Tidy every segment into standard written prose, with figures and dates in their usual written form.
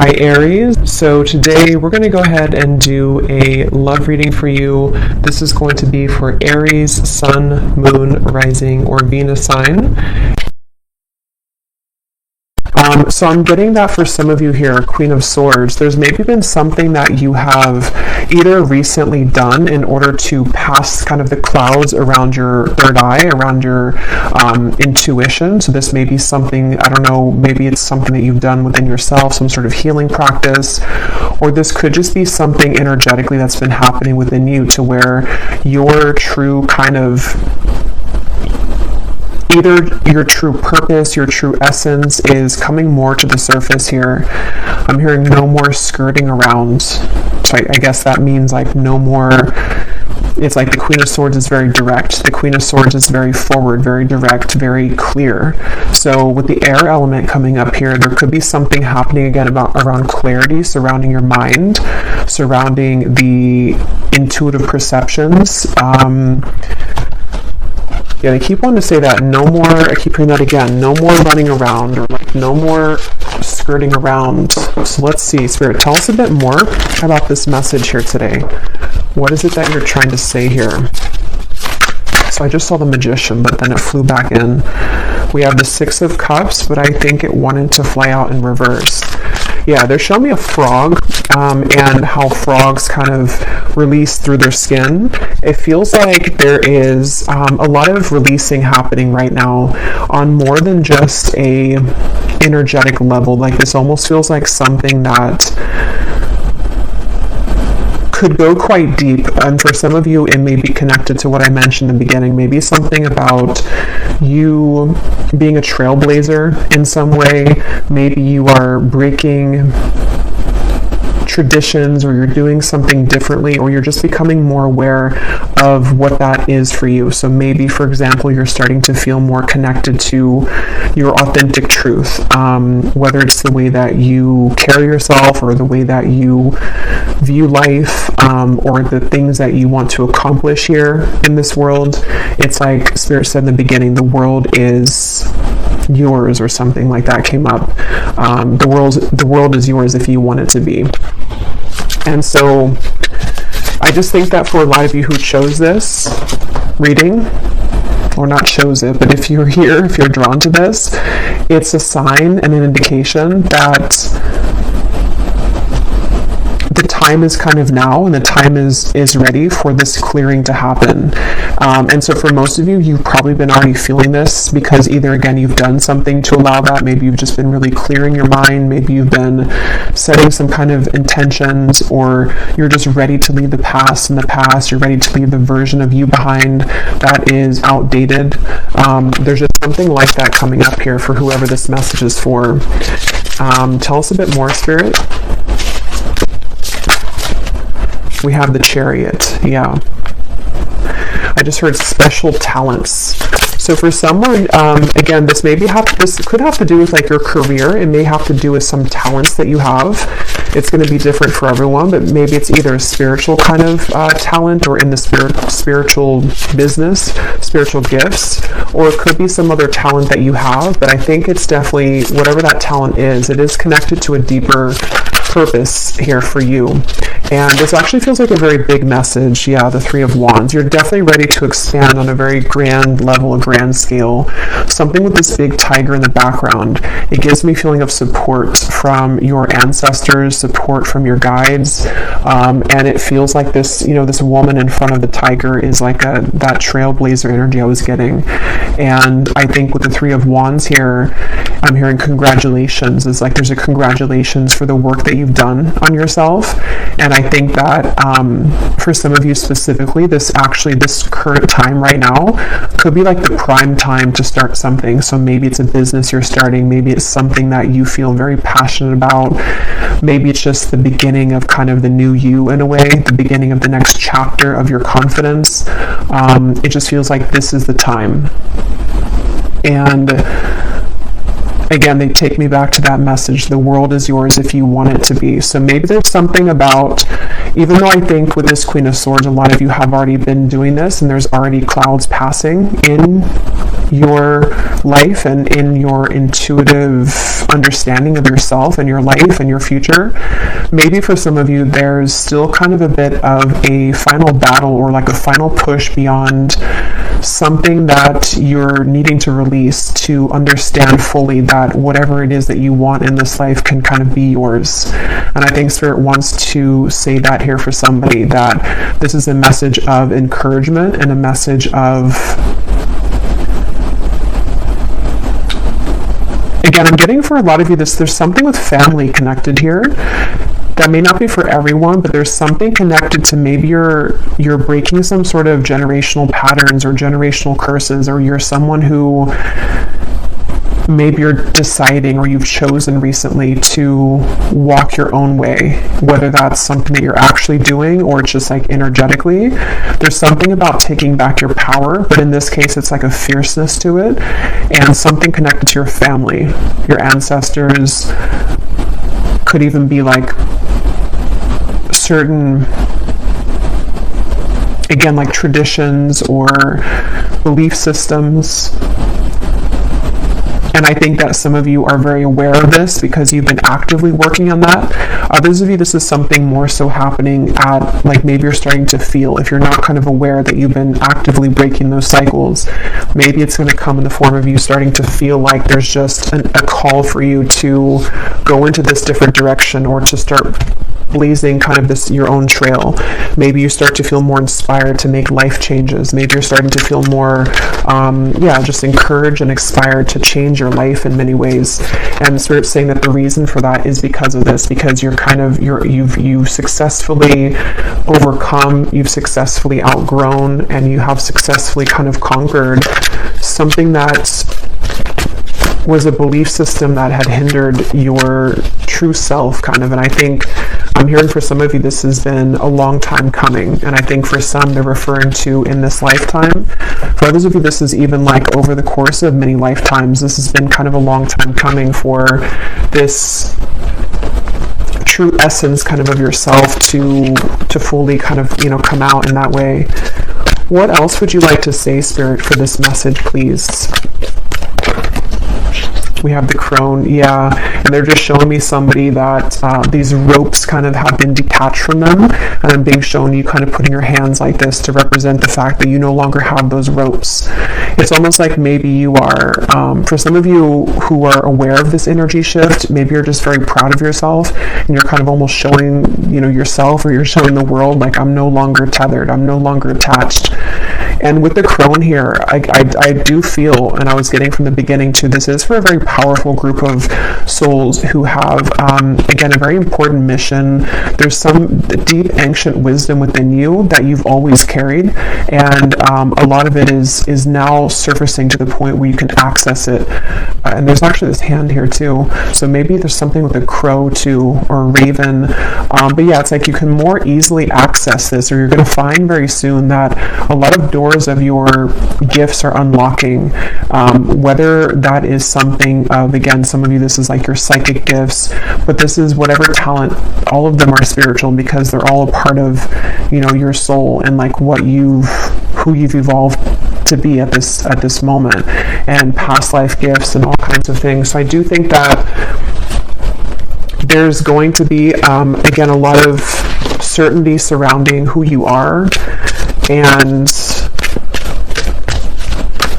Hi Aries, so today we're going to go ahead and do a love reading for you. This is going to be for Aries, Sun, Moon, Rising, or Venus sign. So I'm getting that for some of you here, Queen of Swords, there's maybe been something that you have either recently done in order to pass kind of the clouds around your third eye, around your intuition. So this may be something, I don't know, maybe it's something that you've done within yourself, some sort of healing practice, or this could just be something energetically that's been happening within you to where your true kind of either your true purpose, your true essence is coming more to the surface here. I'm hearing no more skirting around. So I guess that means like no more, it's like the Queen of Swords is very direct. The Queen of Swords is very forward, very direct, very clear. So with the air element coming up here, there could be something happening again around clarity, surrounding your mind, surrounding the intuitive perceptions. Yeah, they keep wanting to say that. No more, I keep hearing that again, no more running around, or like no more skirting around. So let's see, Spirit, tell us a bit more about this message here today. What is it that you're trying to say here? So I just saw the Magician, but then it flew back in. We have the Six of Cups, but I think it wanted to fly out in reverse. Yeah, they're showing me a frog and how frogs kind of release through their skin. It feels like there is a lot of releasing happening right now on more than just a energetic level. Like this almost feels like something that could go quite deep, and for some of you it may be connected to what I mentioned in the beginning, maybe something about you being a trailblazer in some way. Maybe you are breaking traditions, or you're doing something differently, or you're just becoming more aware of what that is for you. So maybe, for example, you're starting to feel more connected to your authentic truth, whether it's the way that you carry yourself, or the way that you view life, or the things that you want to accomplish here in this world. It's like Spirit said in the beginning, the world is yours, or something like that came up. The world is yours if you want it to be. And so I just think that for a lot of you who chose this reading, or not chose it, but if you're here, if you're drawn to this, it's a sign and an indication that the time is kind of now, and the time is ready for this clearing to happen. And so for most of you, you've probably been already feeling this, because either, again, you've done something to allow that. Maybe you've just been really clearing your mind. Maybe you've been setting some kind of intentions, or you're just ready to leave the past in the past. You're ready to leave the version of you behind that is outdated. There's just something like that coming up here for whoever this message is for. Tell us a bit more, Spirit. We have the Chariot. Yeah. I just heard special talents. So for someone, again, this could have to do with like your career. It may have to do with some talents that you have. It's going to be different for everyone, but maybe it's either a spiritual kind of talent, or in the spiritual business, spiritual gifts, or it could be some other talent that you have. But I think it's definitely, whatever that talent is, it is connected to a deeper purpose here for you. And this actually feels like a very big message. Yeah, the Three of Wands. You're definitely ready to expand on a very grand level, a grand scale. Something with this big tiger in the background. It gives me a feeling of support from your ancestors, support from your guides, and it feels like this, this woman in front of the tiger is like that trailblazer energy I was getting. And I think with the Three of Wands here, I'm hearing congratulations. It's like there's a congratulations for the work that you've done on yourself. And I think that for some of you specifically, this current time right now could be like the prime time to start something. So maybe it's a business you're starting. Maybe it's something that you feel very passionate about. Maybe it's just the beginning of kind of the new you in a way, the beginning of the next chapter of your confidence. It just feels like this is the time. And again, they take me back to that message. The world is yours if you want it to be. So maybe there's something about, even though I think with this Queen of Swords, a lot of you have already been doing this and there's already clouds passing in your life and in your intuitive understanding of yourself and your life and your future. Maybe for some of you, there's still kind of a bit of a final battle or like a final push beyond something that you're needing to release to understand fully that whatever it is that you want in this life can kind of be yours. And I think Spirit wants to say that here for somebody, that this is a message of encouragement and a message of, again, I'm getting for a lot of you this, there's something with family connected here. That may not be for everyone, but there's something connected to maybe you're breaking some sort of generational patterns or generational curses, or you're someone who maybe you're deciding or you've chosen recently to walk your own way, whether that's something that you're actually doing or it's just like energetically. There's something about taking back your power, but in this case it's like a fierceness to it, and something connected to your family, your ancestors. Could even be like certain, again, like traditions or belief systems. And I think that some of you are very aware of this because you've been actively working on that. Others of you, this is something more so happening at, like, maybe you're starting to feel, if you're not kind of aware that you've been actively breaking those cycles, maybe it's going to come in the form of you starting to feel like there's just a call for you to go into this different direction or to start blazing kind of this your own trail. Maybe you start to feel more inspired to make life changes. Maybe you're starting to feel more just encouraged and inspired to change your life in many ways. And Spirit's saying that the reason for that is because of this, because you've successfully overcome, you've successfully outgrown, and you have successfully kind of conquered something that was a belief system that had hindered your true self, kind of. And I think I'm hearing for some of you this has been a long time coming, and I think for some they're referring to in this lifetime. For others of you, this is even like over the course of many lifetimes. This has been kind of a long time coming for this true essence kind of yourself to fully kind of, come out in that way. What else would you like to say, Spirit, for this message, please? We have the crone, and they're just showing me somebody that these ropes kind of have been detached from them, and I'm being shown you kind of putting your hands like this to represent the fact that you no longer have those ropes. It's almost like maybe you are, for some of you who are aware of this energy shift, maybe you're just very proud of yourself, and you're kind of almost showing, yourself, or you're showing the world, like, I'm no longer tethered, I'm no longer attached. And with the crone here, I do feel, and I was getting from the beginning too, this is for a very powerful group of souls who have, again, a very important mission. There's some deep ancient wisdom within you that you've always carried, and a lot of it is now surfacing to the point where you can access it. And there's actually this hand here too, so maybe there's something with a crow too, or a raven. But yeah, it's like you can more easily access this, or you're going to find very soon that a lot of doors of your gifts are unlocking, whether that is something of, again, some of you, this is like your psychic gifts, but this is whatever talent. All of them are spiritual because they're all a part of, your soul and like who you've evolved to be at this moment, and past life gifts and all kinds of things. So I do think that there's going to be, again, a lot of certainty surrounding who you are, and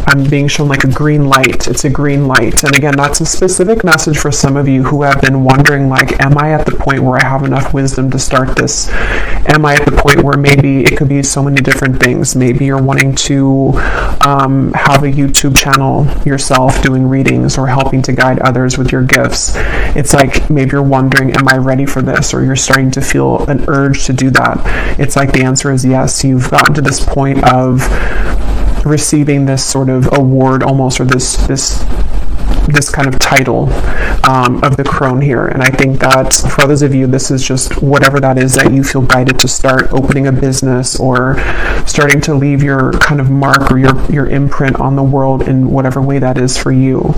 I'm being shown like a green light. It's a green light. And again, that's a specific message for some of you who have been wondering, like, am I at the point where I have enough wisdom to start this? Am I at the point where maybe it could be so many different things? Maybe you're wanting to have a YouTube channel yourself doing readings or helping to guide others with your gifts. It's like maybe you're wondering, am I ready for this? Or you're starting to feel an urge to do that. It's like the answer is yes. You've gotten to this point of receiving this sort of award almost, or this this kind of title of the crone here. And I think that for others of you, this is just whatever that is that you feel guided to start, opening a business or starting to leave your kind of mark or your imprint on the world in whatever way that is for you.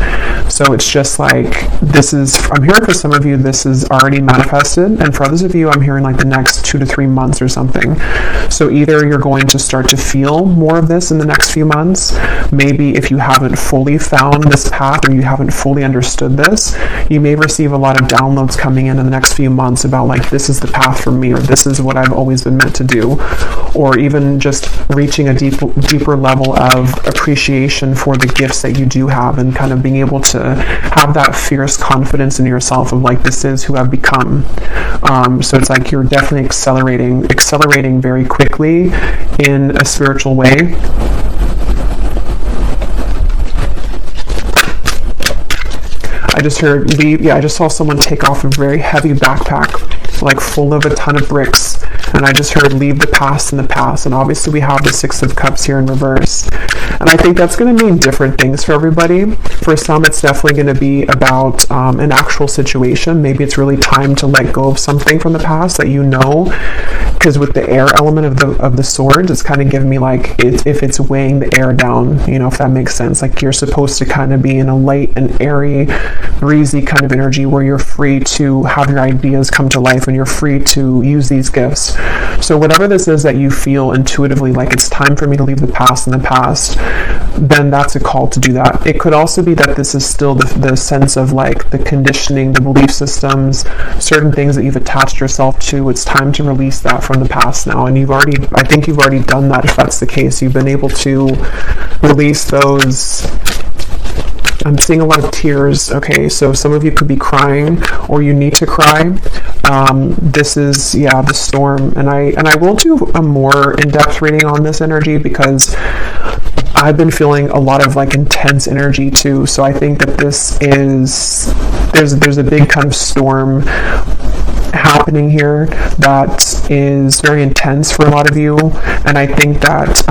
So it's just like, I'm hearing for some of you, this is already manifested. And for others of you, I'm hearing like the next 2 to 3 months or something. So either you're going to start to feel more of this in the next few months. Maybe if you haven't fully found this path or you haven't fully understood this, you may receive a lot of downloads coming in the next few months about like, this is the path for me, or this is what I've always been meant to do, or even just reaching a deeper level of appreciation for the gifts that you do have, and kind of being able to have that fierce confidence in yourself of like, this is who I've become. So it's like you're definitely accelerating very quickly in a spiritual way. I just heard leave. Yeah, I just saw someone take off a very heavy backpack, like full of a ton of bricks. And I just heard leave the past in the past. And obviously we have the 6 of Cups here in reverse. And I think that's going to mean different things for everybody. For some, it's definitely going to be about an actual situation. Maybe it's really time to let go of something from the past that you know. Because with the air element of the swords, it's kind of giving me like, if it's weighing the air down, if that makes sense. Like you're supposed to kind of be in a light and airy, breezy kind of energy where you're free to have your ideas come to life and you're free to use these gifts. So whatever this is that you feel intuitively like it's time for me to leave the past in the past, then that's a call to do that. It could also be that this is still the sense of like the conditioning, the belief systems, certain things that you've attached yourself to. It's time to release that from the past now. And I think you've already done that. If that's the case, you've been able to release those. I'm seeing a lot of tears. Okay, so some of you could be crying, or you need to cry. This is the storm, and I will do a more in-depth reading on this energy because I've been feeling a lot of like intense energy too. So I think that there's a big kind of storm happening here that is very intense for a lot of you. And I think that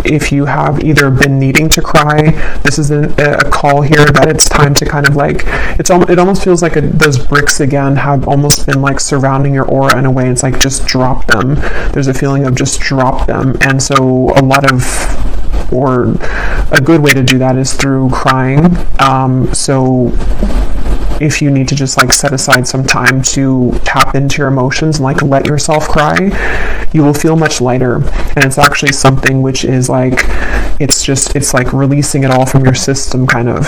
if you have either been needing to cry, this is a call here that it's time to kind of like, it almost feels like those bricks again have almost been like surrounding your aura in a way. It's like, just drop them. There's a feeling of just drop them. And so a good way to do that is through crying. So if you need to just like set aside some time to tap into your emotions and like let yourself cry, you will feel much lighter. And it's actually something which is like, it's like releasing it all from your system kind of.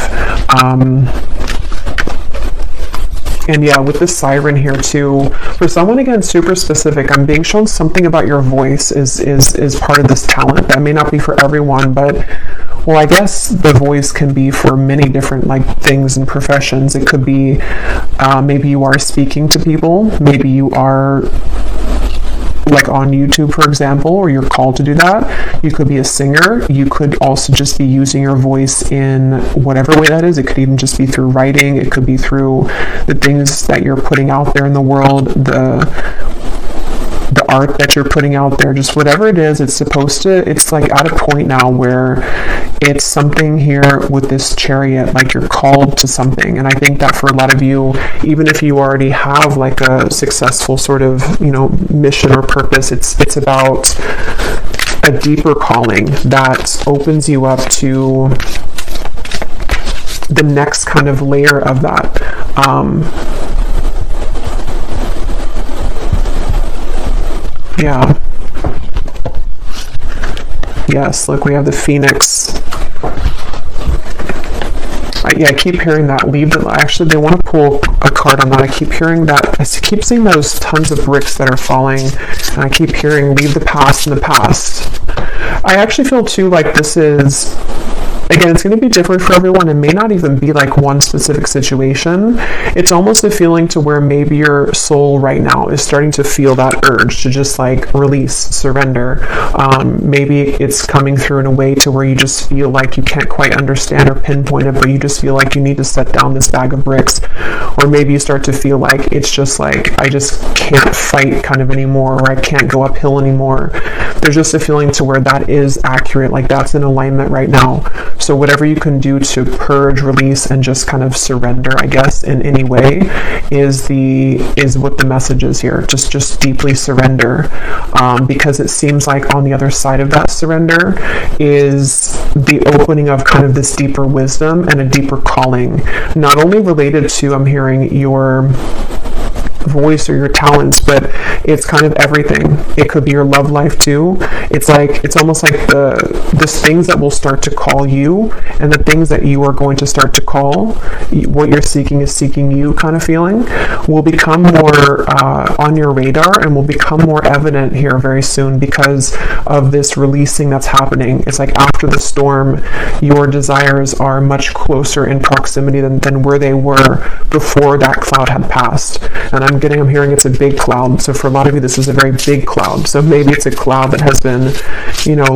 And yeah, with the siren here too, for someone, again, super specific, I'm being shown something about your voice is part of this talent. That may not be for everyone, but well, I guess the voice can be for many different like things and professions. It could be maybe you are speaking to people, maybe you are like on YouTube, for example, or you're called to do that. You could be a singer. You could also just be using your voice in whatever way that is. It could even just be through writing. It could be through the things that you're putting out there in the world, the art that you're putting out there, just whatever it is. It's like at a point now where it's something here with this chariot, like you're called to something. And I think that for a lot of you, even if you already have like a successful sort of, mission or purpose, it's about a deeper calling that opens you up to the next kind of layer of that. Yeah. Yes, look, we have the Phoenix. I keep hearing that. Actually, they want to pull a card on that. I keep hearing that. I keep seeing those tons of bricks that are falling. And I keep hearing leave the past in the past. I actually feel too like this is, again, it's going to be different for everyone. It may not even be like one specific situation. It's almost a feeling to where maybe your soul right now is starting to feel that urge to just like release, surrender. Maybe it's coming through in a way to where you just feel like you can't quite understand or pinpoint it, but you just feel like you need to set down this bag of bricks. Or maybe you start to feel like it's just like, I just can't fight kind of anymore, or I can't go uphill anymore. there's just a feeling to where that is accurate, like that's in alignment right now. So whatever you can do to purge, release, and just kind of surrender, I guess, in any way is what the message is here. Just deeply surrender, because it seems like on the other side of that surrender is the opening of kind of this deeper wisdom and a deeper calling, not only related to, I'm hearing, your voice or your talents, but it's kind of everything. It could be your love life too. It's almost like the things that will start to call you, and the things that you are going to start to call, what you're seeking is seeking you kind of feeling, will become more on your radar and will become more evident here very soon because of this releasing that's happening. It's like after the storm, your desires are much closer in proximity than where they were before that cloud had passed. And I'm hearing it's a big cloud. So for a lot of you, this is a very big cloud. So maybe it's a cloud that has been,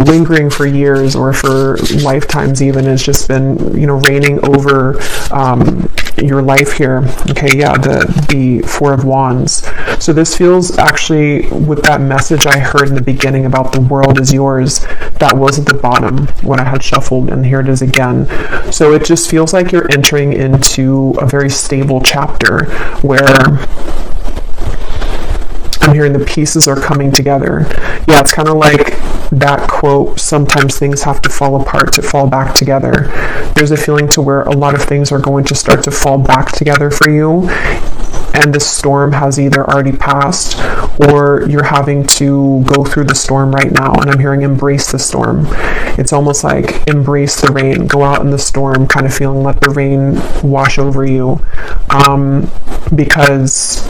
lingering for years or for lifetimes even. It's just been, raining over your life here. Okay, yeah, the Four of Wands. So this feels actually, with that message I heard in the beginning about the world is yours, that was at the bottom when I had shuffled, and here it is again. So it just feels like you're entering into a very stable chapter where I'm hearing the pieces are coming together. Yeah, it's kind of like that quote, sometimes things have to fall apart to fall back together. There's a feeling to where a lot of things are going to start to fall back together for you, and the storm has either already passed or you're having to go through the storm right now. And I'm hearing embrace the storm. It's almost like embrace the rain, go out in the storm kind of feeling, let the rain wash over you, because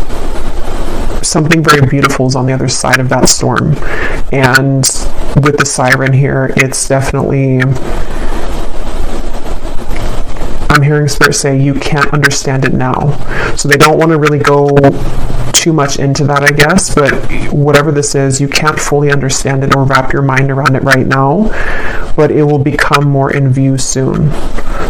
something very beautiful is on the other side of that storm. And with the siren here, it's definitely, I'm hearing Spirit say you can't understand it now. So they don't want to really go too much into that, I guess, but whatever this is, you can't fully understand it or wrap your mind around it right now, but it will become more in view soon.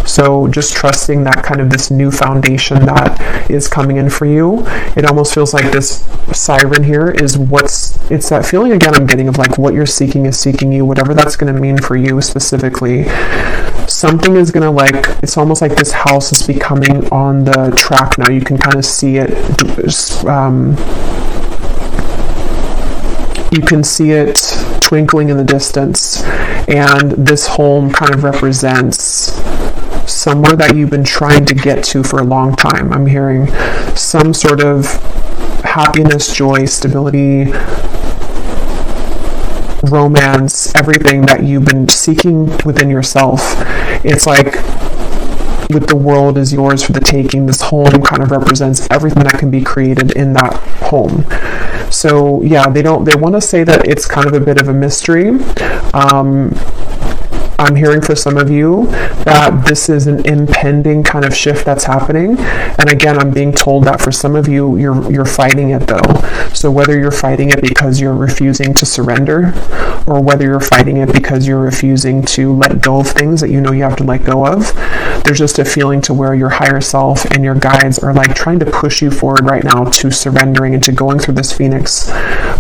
So just trusting that kind of this new foundation that is coming in for you. It almost feels like this siren here is it's that feeling again I'm getting of like what you're seeking is seeking you, whatever that's going to mean for you specifically. Something is going to it's almost like this house is becoming on the track now. You can kind of see it, you can see it twinkling in the distance, and this home kind of represents somewhere that you've been trying to get to for a long time. I'm hearing some sort of happiness, joy, stability, romance, everything that you've been seeking within yourself. It's like with the world is yours for the taking, this home kind of represents everything that can be created in that home. So yeah, they want to say that it's kind of a bit of a mystery. I'm hearing for some of you that this is an impending kind of shift that's happening. And again, I'm being told that for some of you, you're fighting it though. So whether you're fighting it because you're refusing to surrender, or whether you're fighting it because you're refusing to let go of things that you know you have to let go of, there's just a feeling to where your higher self and your guides are like trying to push you forward right now to surrendering and to going through this Phoenix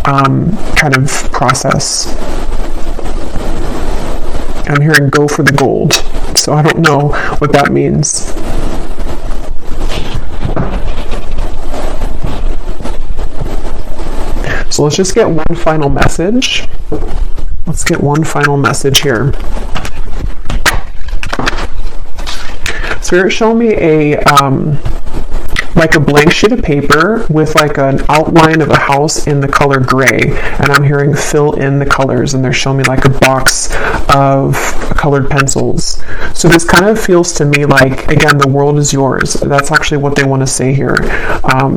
kind of process. I'm hearing go for the gold. So I don't know what that means. So let's just get one final message. Let's get one final message here. Spirit, show me like a blank sheet of paper with like an outline of a house in the color gray, and I'm hearing fill in the colors, and they're showing me like a box of colored pencils. So this kind of feels to me like, again, the world is yours. That's actually what they want to say here.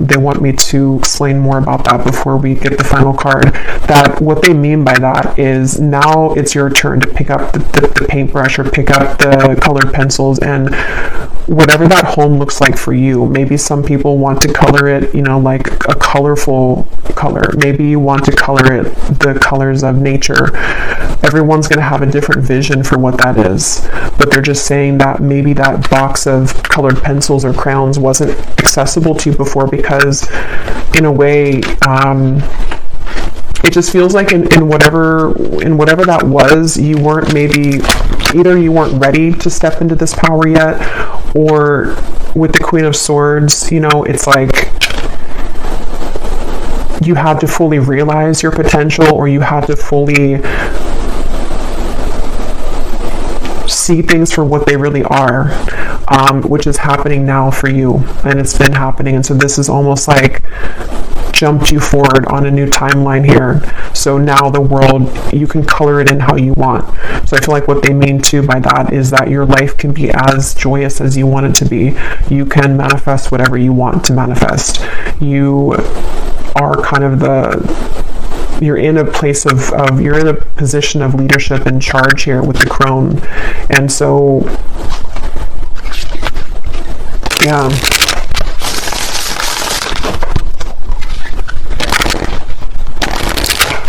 They want me to explain more about that before we get the final card. That what they mean by that is now it's your turn to pick up the paintbrush or pick up the colored pencils, and whatever that home looks like for you. Maybe some people want to color it, like a colorful color. Maybe you want to color it the colors of nature. Everyone's going to have a different vision for what that is. But they're just saying that maybe that box of colored pencils or crayons wasn't accessible to you before because, in a way, it just feels like in whatever that was, you weren't maybe, either you weren't ready to step into this power yet, or with the Queen of Swords, you know, it's like you had to fully realize your potential, or you had to fully see things for what they really are, which is happening now for you, and it's been happening. And so this is almost like jumped you forward on a new timeline here. So now the world, you can color it in how you want. So I feel like what they mean too by that is that your life can be as joyous as you want it to be. You can manifest whatever you want to manifest. You are kind of you're in a place of you're in a position of leadership and charge here with the crone. And so, yeah.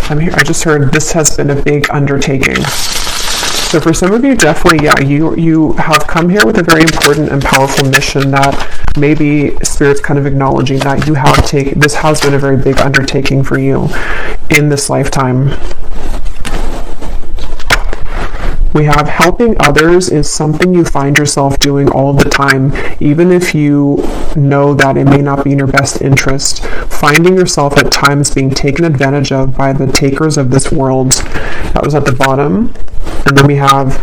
I just heard this has been a big undertaking. So for some of you, definitely, yeah, you have come here with a very important and powerful mission that maybe Spirit's kind of acknowledging that you have taken. This has been a very big undertaking for you in this lifetime. We have helping others is something you find yourself doing all the time, even if you know that it may not be in your best interest. Finding yourself at times being taken advantage of by the takers of this world. That was at the bottom. And then we have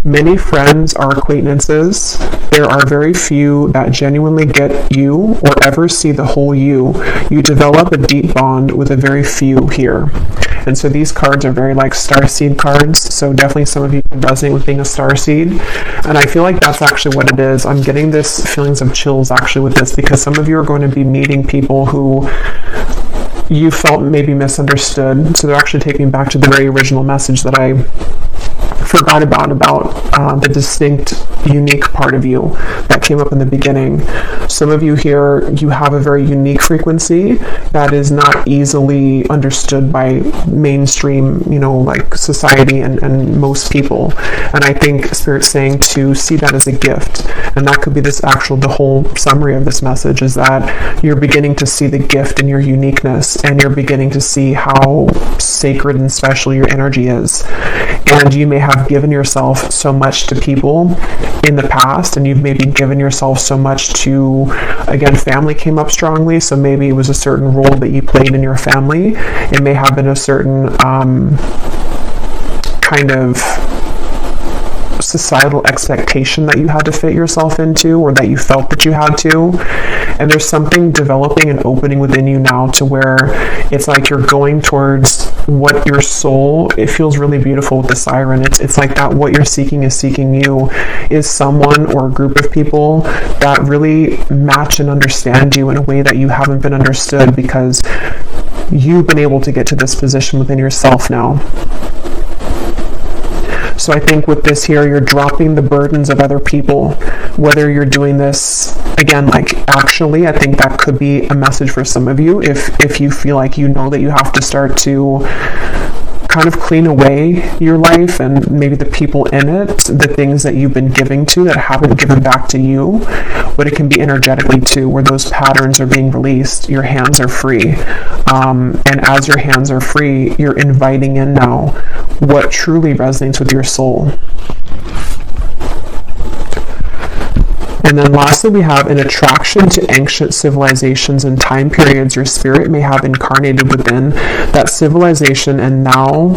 many friends are acquaintances. There are very few that genuinely get you or ever see the whole you. You develop a deep bond with a very few here. And so these cards are very like starseed cards. So definitely some of you can resonate with being a starseed. And I feel like that's actually what it is. I'm getting this feelings of chills actually with this, because some of you are going to be meeting people who you felt maybe misunderstood. So they're actually taking me back to the very original message that I forgot about the distinct, unique part of you that came up in the beginning. Some of you here, you have a very unique frequency that is not easily understood by mainstream, you know, like society and most people. And I think Spirit's saying to see that as a gift. And that could be the whole summary of this message is that you're beginning to see the gift in your uniqueness, and you're beginning to see how sacred and special your energy is. And you may have given yourself so much to people in the past, and you've maybe given yourself so much to, again, family came up strongly, so maybe it was a certain role that you played in your family. It may have been a certain kind of societal expectation that you had to fit yourself into, or that you felt that you had to. And there's something developing and opening within you now to where it's like you're going towards what your soul, it feels really beautiful with the siren. It's like that what you're seeking is seeking you, is someone or a group of people that really match and understand you in a way that you haven't been understood, because you've been able to get to this position within yourself now. So I think with this here, you're dropping the burdens of other people, whether you're doing this, again, like actually, I think that could be a message for some of you if you feel like you know that you have to start to kind of clean away your life and maybe the people in it, the things that you've been giving to that haven't given back to you. But it can be energetically too, where those patterns are being released, your hands are free. And as your hands are free, you're inviting in now what truly resonates with your soul. And then lastly, we have an attraction to ancient civilizations and time periods your spirit may have incarnated within that civilization, and now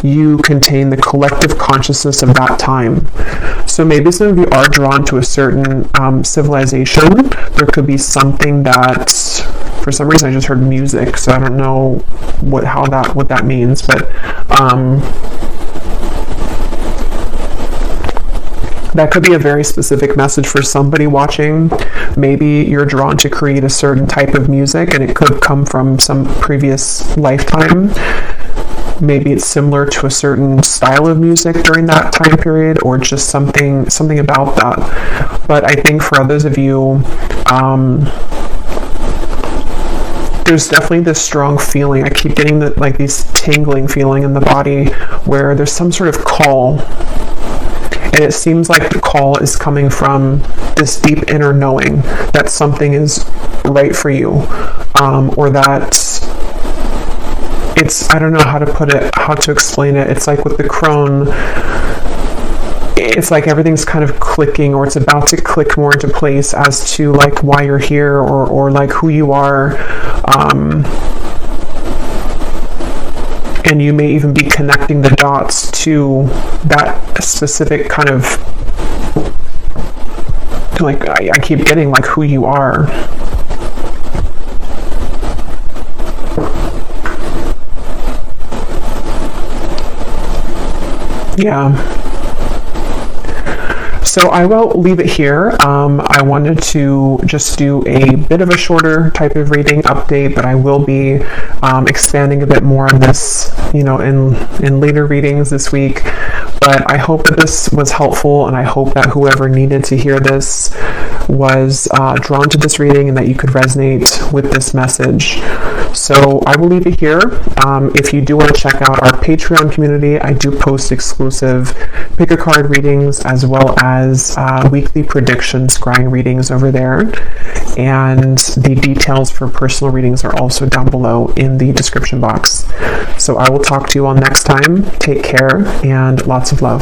you contain the collective consciousness of that time. So maybe some of you are drawn to a certain civilization. There could be something that, for some reason I just heard music, so I don't know what that means, but that could be a very specific message for somebody watching. Maybe you're drawn to create a certain type of music, and it could come from some previous lifetime. Maybe it's similar to a certain style of music during that time period, or just something about that. But I think for others of you, there's definitely this strong feeling. I keep getting these tingling feeling in the body where there's some sort of call. And it seems like the call is coming from this deep inner knowing that something is right for you, or that I don't know how to put it, how to explain it. It's like with the crone, it's like everything's kind of clicking, or it's about to click more into place as to like why you're here, or like who you are. And you may even be connecting the dots to that specific kind of, like, I keep getting like who you are. Yeah. So I will leave it here. I wanted to just do a bit of a shorter type of reading update, but I will be expanding a bit more on this, you know, in later readings this week. But I hope that this was helpful, and I hope that whoever needed to hear this was drawn to this reading, and that you could resonate with this message. So I will leave it here. If you do want to check out our Patreon community, I do post exclusive pick a card readings as well as weekly prediction scrying readings over there. And the details for personal readings are also down below in the description box. So I will talk to you all next time. Take care and lots of love.